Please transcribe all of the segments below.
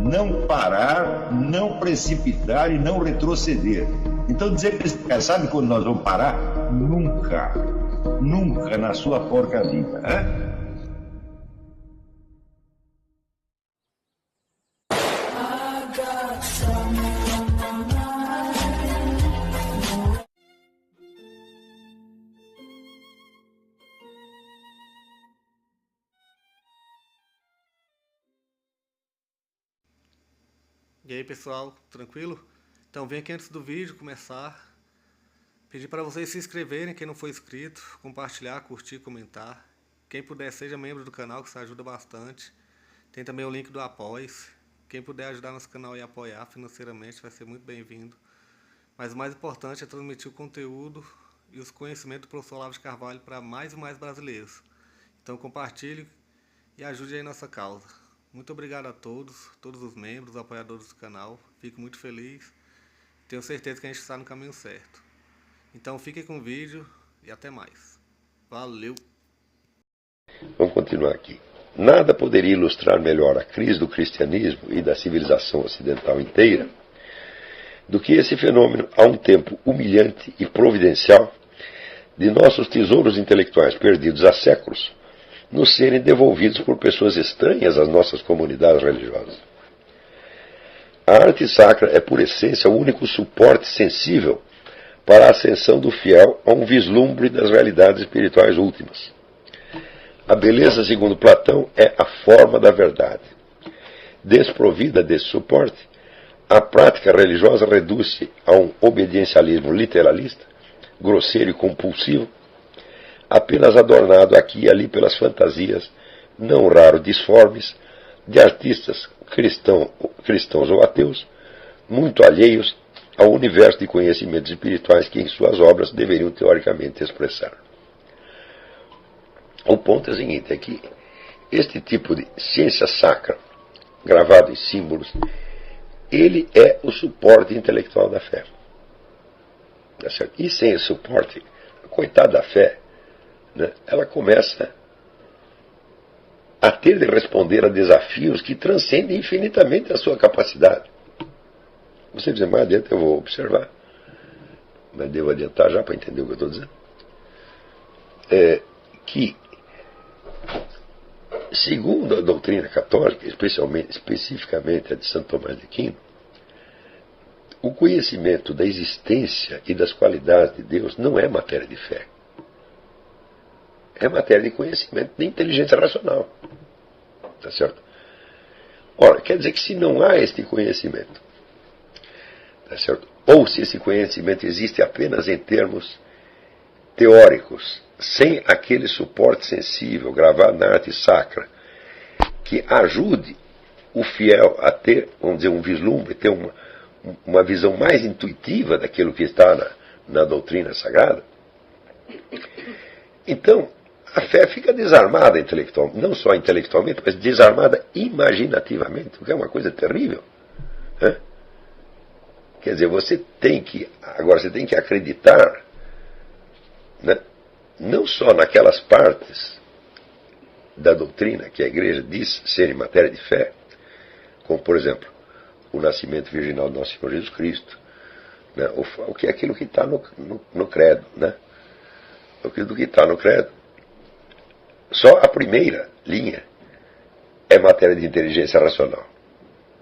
não parar, não precipitar e não retroceder. Então dizer para esse cara, sabe quando nós vamos parar? Nunca. Nunca na sua porca vida. Né? E aí pessoal, tranquilo? Então vem aqui antes do vídeo começar, pedir para vocês se inscreverem, quem não for inscrito, compartilhar, curtir, comentar. Quem puder seja membro do canal, que isso ajuda bastante. Tem também o link do Apoia-se. Quem puder ajudar nosso canal e apoiar financeiramente vai ser muito bem-vindo. Mas o mais importante é transmitir o conteúdo e os conhecimentos do professor Olavo de Carvalho para mais e mais brasileiros. Então compartilhe e ajude aí nossa causa. Muito obrigado a todos os membros, apoiadores do canal. Fico muito feliz. Tenho certeza que a gente está no caminho certo. Então fiquem com o vídeo e até mais. Valeu! Vamos continuar aqui. Nada poderia ilustrar melhor a crise do cristianismo e da civilização ocidental inteira do que esse fenômeno, a um tempo humilhante e providencial, de nossos tesouros intelectuais perdidos há séculos, nos serem devolvidos por pessoas estranhas às nossas comunidades religiosas. A arte sacra é, por essência, o único suporte sensível para a ascensão do fiel a um vislumbre das realidades espirituais últimas. A beleza, segundo Platão, é a forma da verdade. Desprovida desse suporte, a prática religiosa reduz-se a um obediencialismo literalista, grosseiro e compulsivo, apenas adornado aqui e ali pelas fantasias, não raro disformes, de artistas cristãos ou ateus, muito alheios ao universo de conhecimentos espirituais que em suas obras deveriam teoricamente expressar. O ponto é o seguinte, é que este tipo de ciência sacra, gravado em símbolos, ele é o suporte intelectual da fé. Tá certo? E sem esse suporte, coitada da fé, né, ela começa a ter de responder a desafios que transcendem infinitamente a sua capacidade. Você diz, mais adiante eu vou observar, mas devo adiantar já para entender o que eu estou dizendo. Que, segundo a doutrina católica, especificamente a de Santo Tomás de Aquino, o conhecimento da existência e das qualidades de Deus não é matéria de fé. É matéria de conhecimento de inteligência racional. Tá certo? Ora, quer dizer que se não há este conhecimento, tá certo? Ou se esse conhecimento existe apenas em termos teóricos, sem aquele suporte sensível gravado na arte sacra, que ajude o fiel a ter, vamos dizer, um vislumbre, ter uma visão mais intuitiva daquilo que está na doutrina sagrada, então a fé fica desarmada intelectualmente, não só intelectualmente, mas desarmada imaginativamente, o que é uma coisa terrível. Né? Quer dizer, você tem que acreditar, né, não só naquelas partes da doutrina que a igreja diz serem matéria de fé, como, por exemplo, o nascimento virginal do nosso Senhor Jesus Cristo, né, o que é aquilo que está no credo, né? Aquilo que está no credo. Só a primeira linha é matéria de inteligência racional.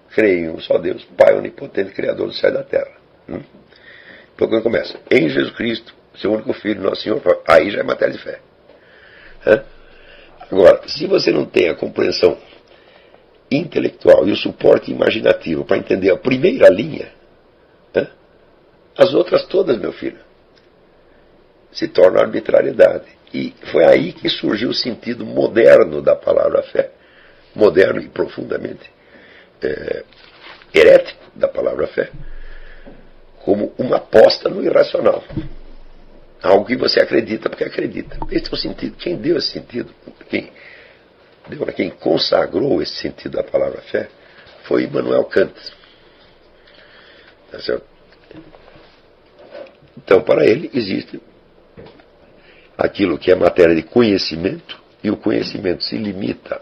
Creio em um só Deus, Pai onipotente, Criador do céu e da terra. Então quando começa, em Jesus Cristo, seu único Filho, nosso Senhor, aí já é matéria de fé. Agora, se você não tem a compreensão intelectual e o suporte imaginativo para entender a primeira linha, as outras todas, meu filho, se tornam arbitrariedade. E foi aí que surgiu o sentido moderno da palavra fé, moderno e profundamente herético da palavra fé, como uma aposta no irracional. Algo que você acredita porque acredita. Esse é o sentido. Quem deu esse sentido, quem consagrou esse sentido da palavra fé, foi Immanuel Kant. Tá certo? Então, para ele, existe aquilo que é matéria de conhecimento, e o conhecimento se limita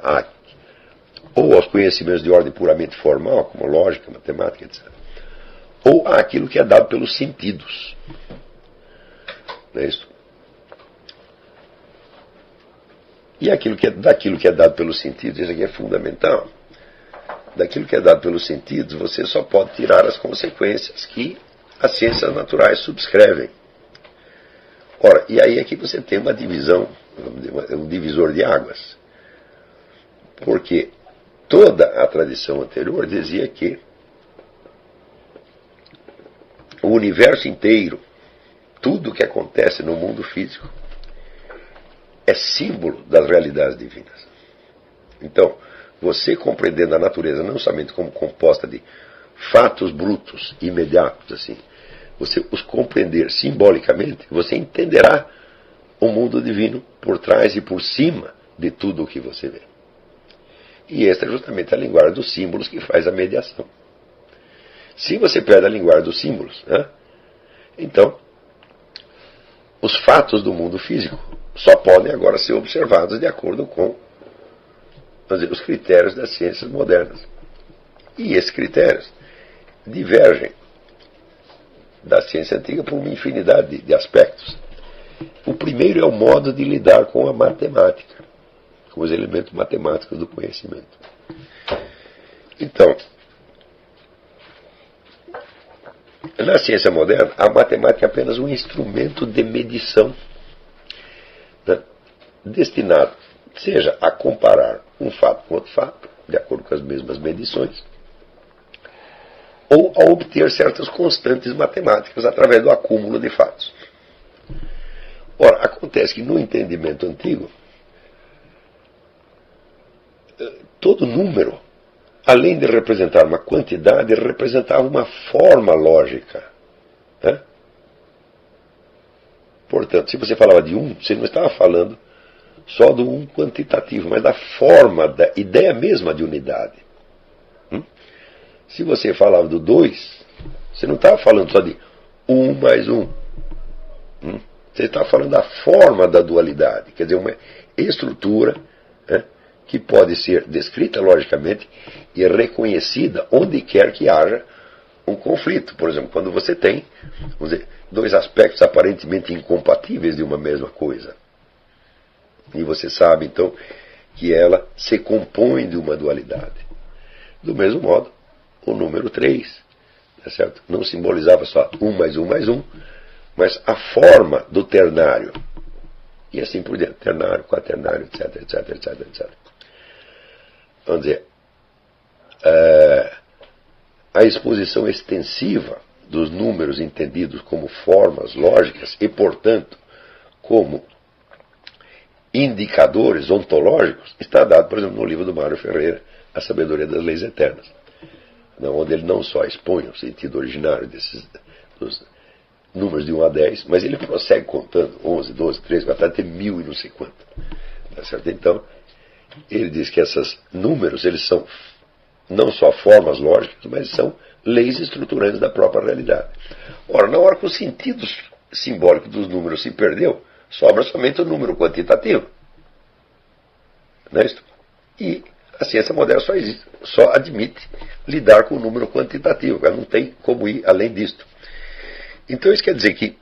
ou aos conhecimentos de ordem puramente formal, como lógica, matemática, etc., ou àquilo que é dado pelos sentidos. Não é isso? E daquilo que é dado pelos sentidos, isso aqui é fundamental. Daquilo que é dado pelos sentidos, você só pode tirar as consequências que as ciências naturais subscrevem. Ora, e aí é que você tem uma divisão, um divisor de águas. Porque toda a tradição anterior dizia que o universo inteiro, tudo que acontece no mundo físico, é símbolo das realidades divinas. Então, você compreendendo a natureza não somente como composta de fatos brutos, imediatos, assim, você os compreender simbolicamente, você entenderá o mundo divino por trás e por cima de tudo o que você vê. E esta é justamente a linguagem dos símbolos que faz a mediação. Se você perde a linguagem dos símbolos, né, então os fatos do mundo físico só podem agora ser observados de acordo com, vamos dizer, os critérios das ciências modernas. E esses critérios divergem da ciência antiga por uma infinidade de aspectos. O primeiro é o modo de lidar com a matemática, com os elementos matemáticos do conhecimento. Então, na ciência moderna, a matemática é apenas um instrumento de medição, né, destinado, seja a comparar um fato com outro fato, de acordo com as mesmas medições, ou a obter certas constantes matemáticas através do acúmulo de fatos. Ora, acontece que no entendimento antigo, todo número, além de representar uma quantidade, representava uma forma lógica. Né? Portanto, se você falava de 1, você não estava falando só do 1 quantitativo, mas da forma, da ideia mesma de unidade. Se você falava do 2, você não estava falando só de 1 mais 1. Você estava falando da forma da dualidade, quer dizer, uma estrutura, né, que pode ser descrita logicamente e reconhecida onde quer que haja um conflito. Por exemplo, quando você tem, vamos dizer, dois aspectos aparentemente incompatíveis de uma mesma coisa. E você sabe, então, que ela se compõe de uma dualidade. Do mesmo modo, o número 3, tá certo? Não simbolizava só 1 mais 1 mais 1, mas a forma do ternário. E assim por diante, ternário, quaternário, etc, etc, etc, etc. Vamos dizer, a exposição extensiva dos números entendidos como formas lógicas e, portanto, como indicadores ontológicos, está dado, por exemplo, no livro do Mário Ferreira, A Sabedoria das Leis Eternas, onde ele não só expõe o sentido originário dos números de 1 a 10, mas ele prossegue contando 11, 12, 13, até 1000 e não sei quanto. Tá certo? Então, ele diz que esses números, eles são não só formas lógicas, mas são leis estruturantes da própria realidade. Ora, na hora que o sentido simbólico dos números se perdeu, sobra somente o número quantitativo. Não é isso? E a ciência moderna só admite lidar com o número quantitativo, ela não tem como ir além disto. Então isso quer dizer que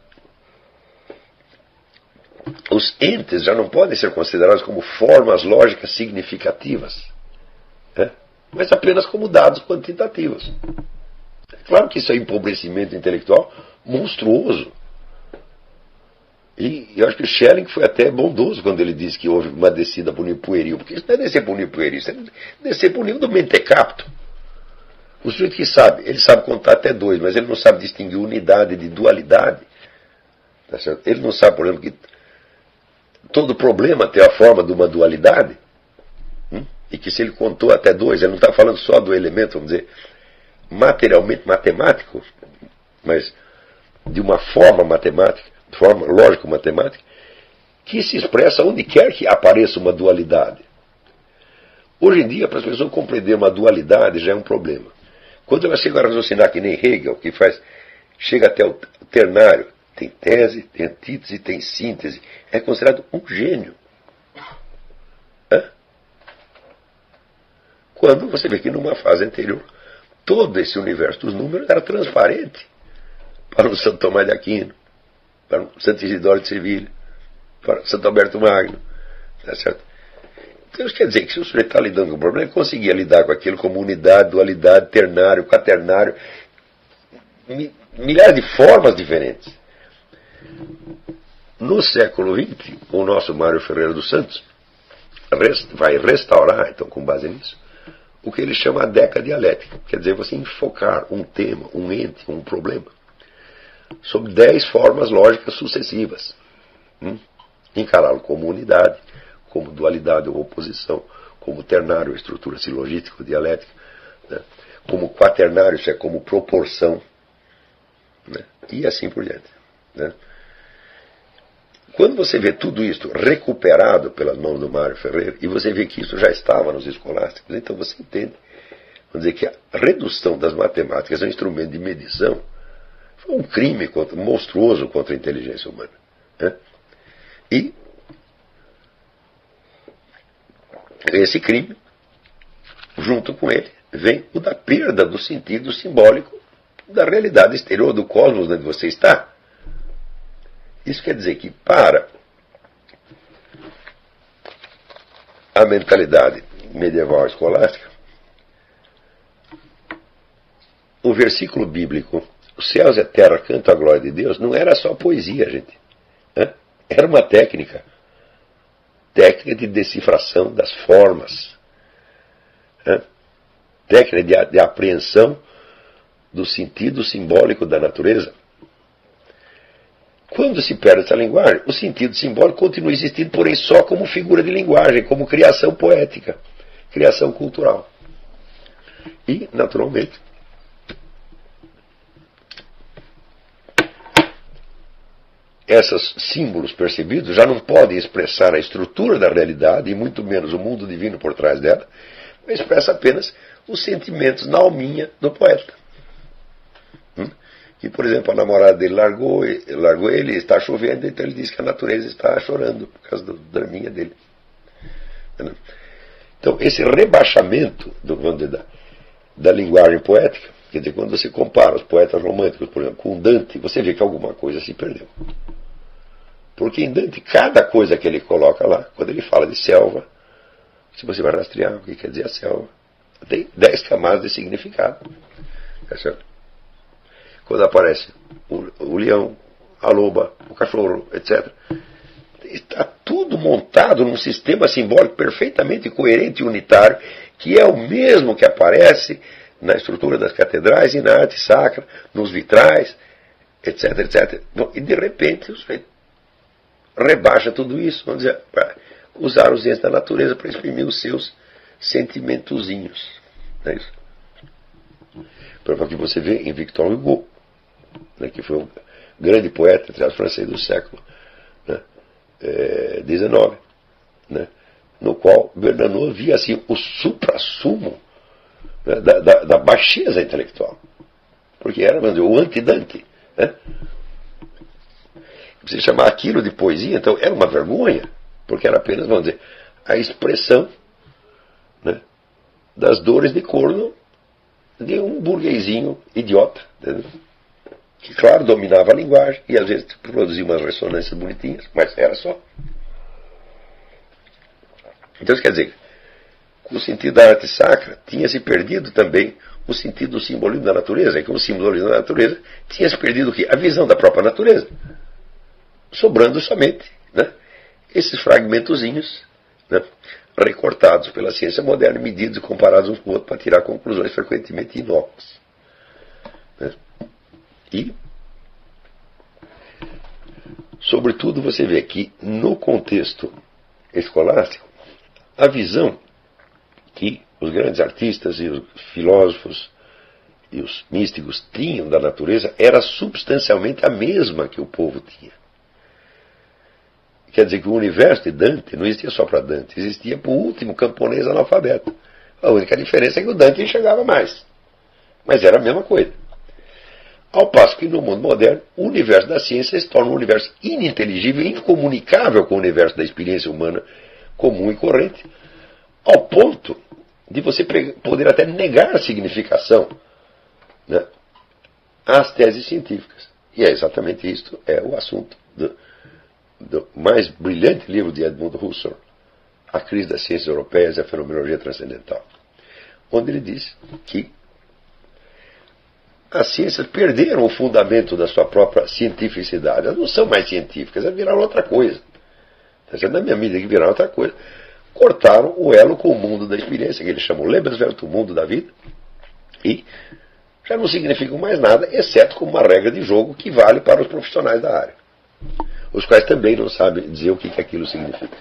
os entes já não podem ser considerados como formas lógicas significativas, né? Mas apenas como dados quantitativos. É claro que isso é um empobrecimento intelectual monstruoso. E eu acho que o Schelling foi até bondoso quando ele disse que houve uma descida para o nível pueril, porque isso não é descer para o nível pueril, isso é descer para o nível do mentecapto. O sujeito que sabe, ele sabe contar até 2, mas ele não sabe distinguir unidade de dualidade. Tá certo? Ele não sabe, por exemplo, que todo problema tem a forma de uma dualidade. E que se ele contou até 2, ele não está falando só do elemento, vamos dizer, materialmente matemático, mas de uma forma matemática, forma lógico-matemática, que se expressa onde quer que apareça uma dualidade. Hoje em dia, para as pessoas compreenderem uma dualidade já é um problema. Quando ela chega a raciocinar que nem Hegel, que chega até o ternário, tem tese, tem antítese, tem síntese, é considerado um gênio. Quando você vê que numa fase anterior, todo esse universo dos números era transparente para o Santo Tomás de Aquino, para o Santo Isidoro de Sevilha, para o Santo Alberto Magno. Tá certo? Então isso quer dizer que se o sujeito está lidando com o problema, ele conseguia lidar com aquilo como unidade, dualidade, ternário, quaternário, milhares de formas diferentes. No século XX, o nosso Mário Ferreira dos Santos vai restaurar, então, com base nisso, o que ele chama a década dialética. Quer dizer, você enfocar um tema, um ente, um problema, sob 10 formas lógicas sucessivas. Encará-lo como unidade, como dualidade ou oposição, como ternário, estrutura silogística ou dialética, né? Como quaternário, isso é como proporção, né? E assim por diante, né? Quando você vê tudo isso recuperado pelas mãos do Mário Ferreira, e você vê que isso já estava nos escolásticos, então você entende, vamos dizer, que a redução das matemáticas a um instrumento de medição foi um crime monstruoso contra a inteligência humana, né? E esse crime, junto com ele, vem o da perda do sentido simbólico da realidade exterior, do cosmos onde você está. Isso quer dizer que, para a mentalidade medieval escolástica, o versículo bíblico, os céus e a terra cantam a glória de Deus, não era só poesia, gente. Era uma técnica de decifração das formas, técnica de apreensão do sentido simbólico da natureza. Quando se perde essa linguagem, o sentido simbólico continua existindo, porém só como figura de linguagem, como criação poética, criação cultural. E, naturalmente, esses símbolos percebidos já não podem expressar a estrutura da realidade, e muito menos o mundo divino por trás dela, mas expressa apenas os sentimentos na alminha do poeta. Que, por exemplo, a namorada dele largou ele, está chovendo, então ele diz que a natureza está chorando por causa do draminha dele. Então, esse rebaixamento da linguagem poética, quer dizer, quando você compara os poetas românticos, por exemplo, com Dante, você vê que alguma coisa se perdeu. Porque em Dante, cada coisa que ele coloca lá, quando ele fala de selva, se você vai rastrear o que quer dizer a selva, tem 10 camadas de significado. Tá certo? Quando aparece o leão, a loba, o cachorro, etc. Está tudo montado num sistema simbólico perfeitamente coerente e unitário, que é o mesmo que aparece na estrutura das catedrais e na arte sacra, nos vitrais, etc, etc. Bom, e de repente o sujeito rebaixa tudo isso, vamos dizer, para usar os entes da natureza para exprimir os seus sentimentozinhos. Não é isso? Para que você vê em Victor Hugo, né, que foi um grande poeta francês do século XIX, né, no qual Bernanos via assim, o suprassumo, né, da baixeza intelectual, porque era, vamos dizer, o anti-Dante, né? Você chamar aquilo de poesia, então era uma vergonha, porque era apenas, vamos dizer, a expressão, né, das dores de corno de um burguesinho idiota, entendeu? Que, claro, dominava a linguagem e às vezes produzia umas ressonâncias bonitinhas, mas era só. Então isso quer dizer, com o sentido da arte sacra, tinha se perdido também o sentido do simbolismo da natureza, e com o simbolismo da natureza tinha se perdido o quê? A visão da própria natureza, sobrando somente, né, esses fragmentozinhos, né, recortados pela ciência moderna, medidos e comparados uns com os outros para tirar conclusões frequentemente inócuas. Né? E, sobretudo, você vê que no contexto escolástico, a visão que os grandes artistas e os filósofos e os místicos tinham da natureza era substancialmente a mesma que o povo tinha. Quer dizer que o universo de Dante não existia só para Dante, existia para o último camponês analfabeto. A única diferença é que o Dante enxergava mais. Mas era a mesma coisa. Ao passo que no mundo moderno, o universo da ciência se torna um universo ininteligível e incomunicável com o universo da experiência humana comum e corrente, ao ponto de você poder até negar a significação, né, às teses científicas. E é exatamente isto, é o assunto do mais brilhante livro de Edmund Husserl, A Crise das Ciências Europeias e a Fenomenologia Transcendental, onde ele diz que as ciências perderam o fundamento da sua própria cientificidade. Elas não são mais científicas, elas viraram outra coisa. Na minha medida que viraram outra coisa, cortaram o elo com o mundo da experiência, que eles chamam Lebenswelt, o mundo da vida, e já não significam mais nada, exceto como uma regra de jogo que vale para os profissionais da área, os quais também não sabem dizer o que aquilo significa.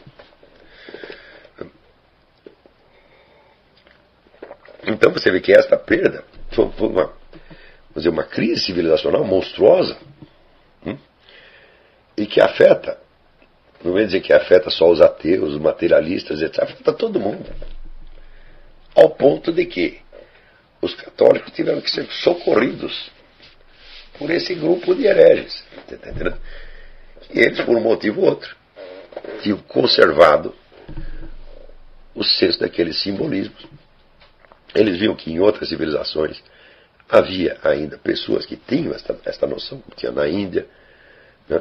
Então você vê que esta perda foi uma crise civilizacional monstruosa, e que afeta, não vou dizer que afeta só os ateus, os materialistas, etc., afeta todo mundo, ao ponto de que os católicos tiveram que ser socorridos por esse grupo de hereges, tá entendendo? E eles, por um motivo ou outro, tinham conservado o senso daqueles simbolismos. Eles viam que em outras civilizações havia ainda pessoas que tinham esta noção, como tinha na Índia, né?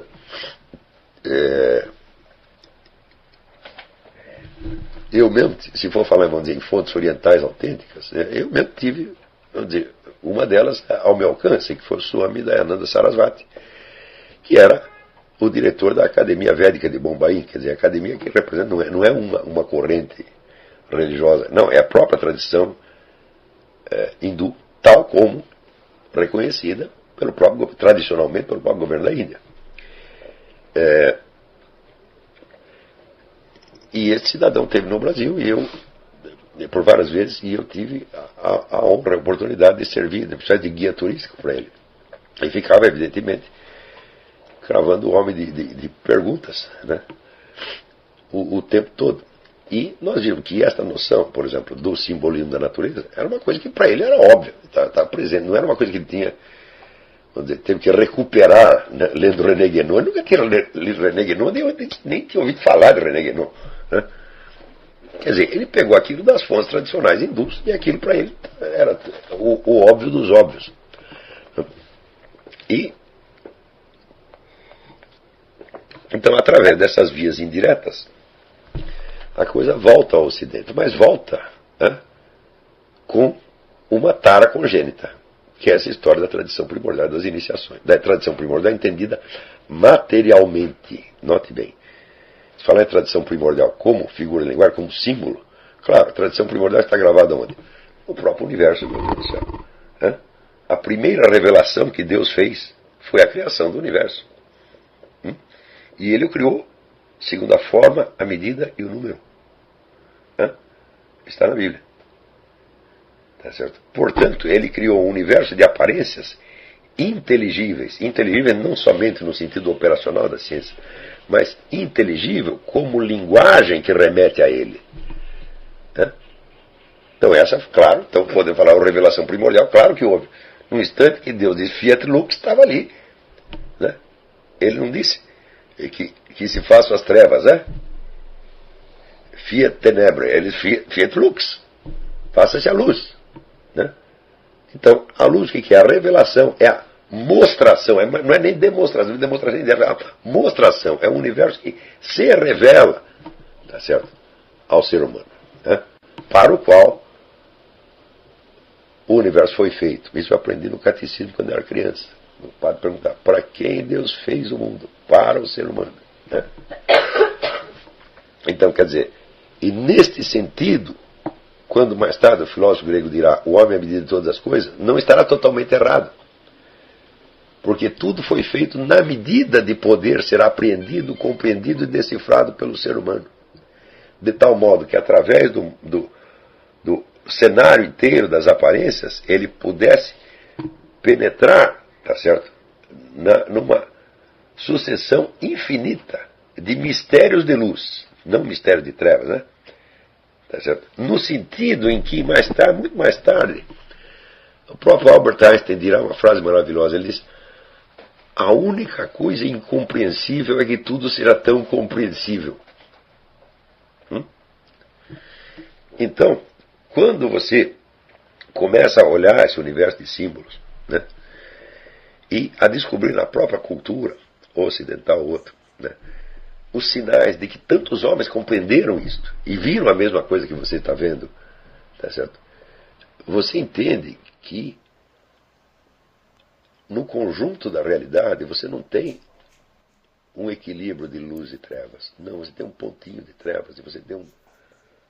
Eu mesmo, se for falar, vamos dizer, em fontes orientais autênticas, eu mesmo tive, vamos dizer, uma delas ao meu alcance, que foi o Swami Dayananda Sarasvati, que era o diretor da Academia Védica de Bombay, quer dizer, a academia que representa, não é uma corrente religiosa, não, é a própria tradição hindu, tal como reconhecida tradicionalmente pelo próprio governo da Índia. E esse cidadão esteve no Brasil, e eu, por várias vezes, eu tive a honra, a oportunidade de servir, de guia turístico para ele. E ficava, evidentemente, cravando o homem de perguntas, né, o tempo todo. E nós vimos que esta noção, por exemplo, do simbolismo da natureza, era uma coisa que para ele era óbvia, estava presente, não era uma coisa que ele tinha, vamos dizer, teve que recuperar, né, lendo René Guénon. Ele nunca tinha lido René Guénon, nem tinha ouvido falar de René Guénon, né? Quer dizer, ele pegou aquilo das fontes tradicionais hindus, e aquilo para ele era o óbvio dos óbvios. E então, através dessas vias indiretas, a coisa volta ao Ocidente, mas volta, né, com uma tara congênita, que é essa história da tradição primordial das iniciações, da tradição primordial entendida materialmente. Note bem, se falar em tradição primordial como figura de linguagem, como símbolo, claro, a tradição primordial está gravada onde? No próprio universo, meu Deus do céu, né? A primeira revelação que Deus fez foi a criação do universo. E ele o criou segundo a forma, a medida e o número. Está na Bíblia. Tá certo? Portanto, ele criou um universo de aparências inteligíveis. Inteligíveis não somente no sentido operacional da ciência, mas inteligível como linguagem que remete a ele. Então essa, claro, então podemos falar a revelação primordial, claro que houve. No instante que Deus disse Fiat Lux, estava ali. Né? Ele não disse que se façam as trevas, né? Fiat Tenebrae, ele Fiat Lux, faça-se a luz, né? Então, a luz, o que é? A revelação, é a mostração, não é nem demonstração, é a mostração, é um universo que se revela, tá certo, ao ser humano, né? Para o qual o universo foi feito. Isso eu aprendi no catecismo quando eu era criança. O padre perguntava, para quem Deus fez o mundo? Para o ser humano, né? Então, quer dizer, e neste sentido, quando mais tarde o filósofo grego dirá o homem é a medida de todas as coisas, não estará totalmente errado. Porque tudo foi feito na medida de poder ser apreendido, compreendido e decifrado pelo ser humano. De tal modo que através do cenário inteiro das aparências, ele pudesse penetrar, tá certo, numa sucessão infinita de mistérios de luz. Não mistério de trevas, né? Tá certo? No sentido em que mais tarde, muito mais tarde, o próprio Albert Einstein dirá uma frase maravilhosa. Ele diz: a única coisa incompreensível é que tudo será tão compreensível. Então, quando você começa a olhar esse universo de símbolos, né, e a descobrir na própria cultura, ocidental ou outra, né, os sinais de que tantos homens compreenderam isto e viram a mesma coisa que você está vendo, tá certo? Você entende que no conjunto da realidade você não tem um equilíbrio de luz e trevas. Não, você tem um pontinho de trevas e você tem um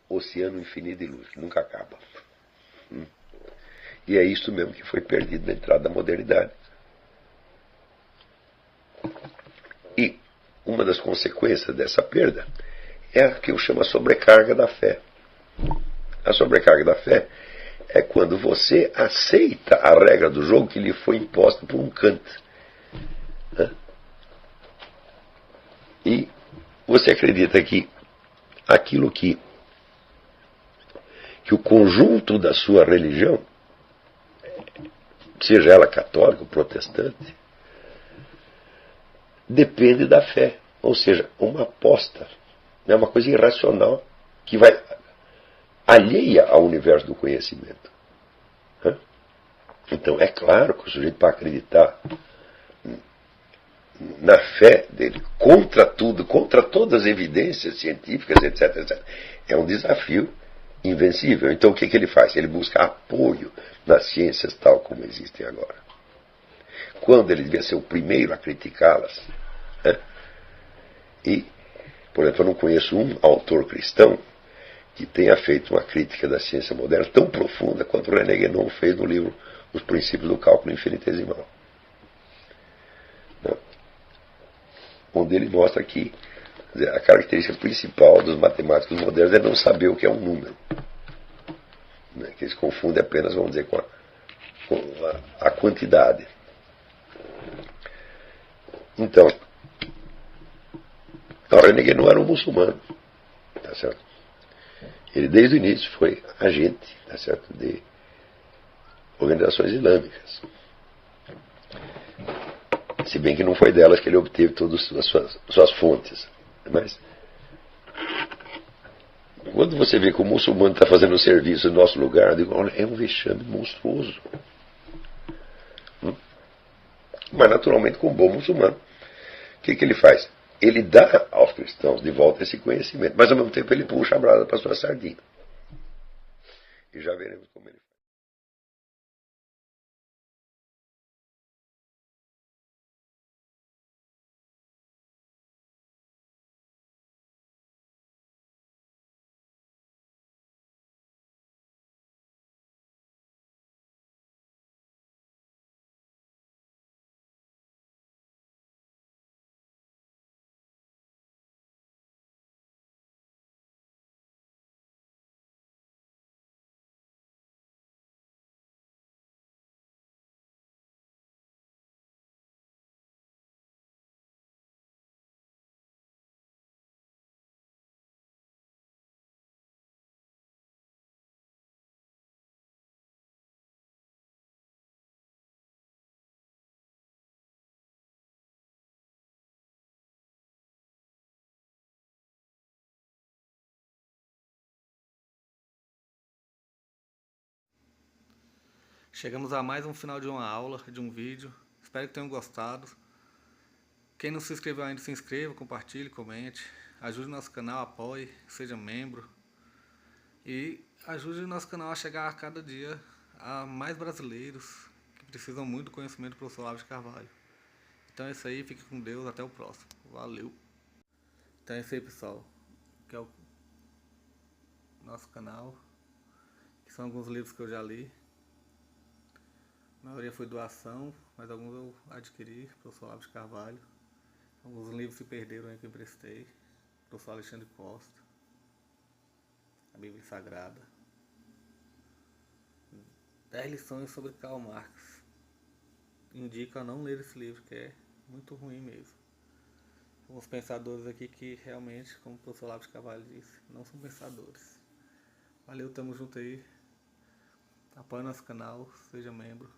oceano infinito de luz, que nunca acaba. E é isso mesmo que foi perdido na entrada da modernidade. E uma das consequências dessa perda é a que eu chamo a sobrecarga da fé. A sobrecarga da fé é quando você aceita a regra do jogo que lhe foi imposta por um Kant. E você acredita que aquilo que o conjunto da sua religião, seja ela católica ou protestante, depende da fé. Ou seja, uma aposta, né, uma coisa irracional que vai alheia ao universo do conhecimento. Então é claro que o sujeito, para acreditar na fé dele, contra tudo, contra todas as evidências científicas, etc., etc., é um desafio invencível. Então o que ele faz? Ele busca apoio nas ciências tal como existem agora. Quando ele devia ser o primeiro a criticá-las. Né? E, por exemplo, eu não conheço um autor cristão que tenha feito uma crítica da ciência moderna tão profunda quanto o René Guénon fez no livro Os Princípios do Cálculo Infinitesimal. Onde ele mostra que a característica principal dos matemáticos modernos é não saber o que é um número. Que eles confundem apenas, vamos dizer, com a quantidade. Então, René Guénon era um muçulmano, tá certo? Ele desde o início foi agente, tá certo, de organizações islâmicas. Se bem que não foi delas que ele obteve todas as suas fontes. Mas quando você vê que o muçulmano está fazendo um serviço no nosso lugar, eu digo, olha, é um vexame monstruoso. Mas naturalmente, com um bom muçulmano, o que ele faz? Ele dá aos cristãos de volta esse conhecimento, mas ao mesmo tempo ele puxa a brasa para a sua sardinha. E já veremos como ele faz. Chegamos a mais um final de uma aula, de um vídeo. Espero que tenham gostado. Quem não se inscreveu ainda, se inscreva, compartilhe, comente. Ajude o nosso canal, apoie, seja membro. E ajude o nosso canal a chegar a cada dia a mais brasileiros que precisam muito do conhecimento do professor Olavo de Carvalho. Então é isso aí, fique com Deus, até o próximo. Valeu! Então é isso aí, pessoal. Que é o nosso canal. Que são alguns livros que eu já li. A maioria foi doação, mas alguns eu adquiri, professor Olavo de Carvalho. Alguns livros se perderam aí que eu emprestei. Professor Alexandre Costa. A Bíblia Sagrada. 10 lições sobre Karl Marx. Indico a não ler esse livro, que é muito ruim mesmo. Alguns pensadores aqui que realmente, como o professor Olavo de Carvalho disse, não são pensadores. Valeu, tamo junto aí. Apoie nosso canal, seja membro.